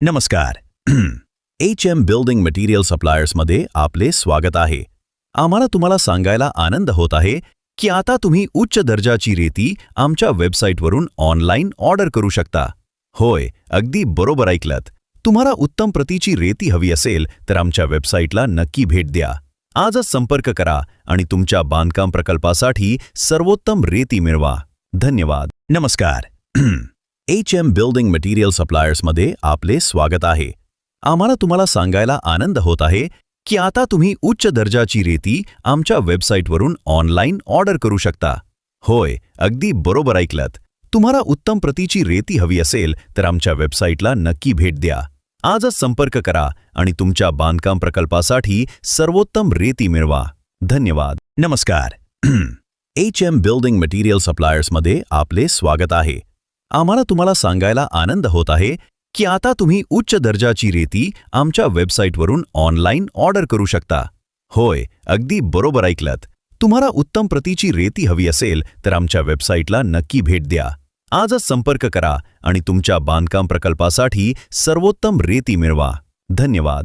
नमस्कार. HM building material सप्लायर्समध्ये आपले स्वागत आहे. आम्हाला तुम्हाला सांगायला आनंद होत आहे की आता तुम्ही उच्च दर्जाची रेती आमच्या वेबसाईटवरून ऑनलाईन ऑर्डर करू शकता. होय, अगदी बरोबर ऐकलत. तुम्हाला उत्तम प्रतीची रेती हवी असेल तर आमच्या वेबसाईटला नक्की भेट द्या. आजच संपर्क करा आणि तुमच्या बांधकाम प्रकल्पासाठी सर्वोत्तम रेती मिळवा. धन्यवाद. नमस्कार. HM बिल्डिंग मटेरियल सप्लायर्समध्ये आपले स्वागत आहे. आम्हाला तुम्हाला सांगायला आनंद होत आहे की आता तुम्ही उच्च दर्जाची रेती आमच्या वेबसाईटवरून ऑनलाईन ऑर्डर करू शकता. होय, अगदी बरोबर ऐकलत. तुम्हाला उत्तम प्रतीची रेती हवी असेल तर आमच्या वेबसाईटला नक्की भेट द्या. आजच संपर्क करा आणि तुमच्या बांधकाम प्रकल्पासाठी सर्वोत्तम रेती मिळवा. धन्यवाद. नमस्कार. HM बिल्डिंग मटेरियल सप्लायर्समध्ये आपले स्वागत आहे. आम्हाला तुम्हाला सांगायला आनंद होत आहे की आता तुम्ही उच्च दर्जाची रेती आमच्या वेबसाईटवरून ऑनलाईन ऑर्डर करू शकता. होय, अगदी बरोबर ऐकलत. तुम्हाला उत्तम प्रतीची रेती हवी असेल तर आमच्या वेबसाईटला नक्की भेट द्या. आजच संपर्क करा आणि तुमच्या बांधकाम प्रकल्पासाठी सर्वोत्तम रेती मिळवा. धन्यवाद.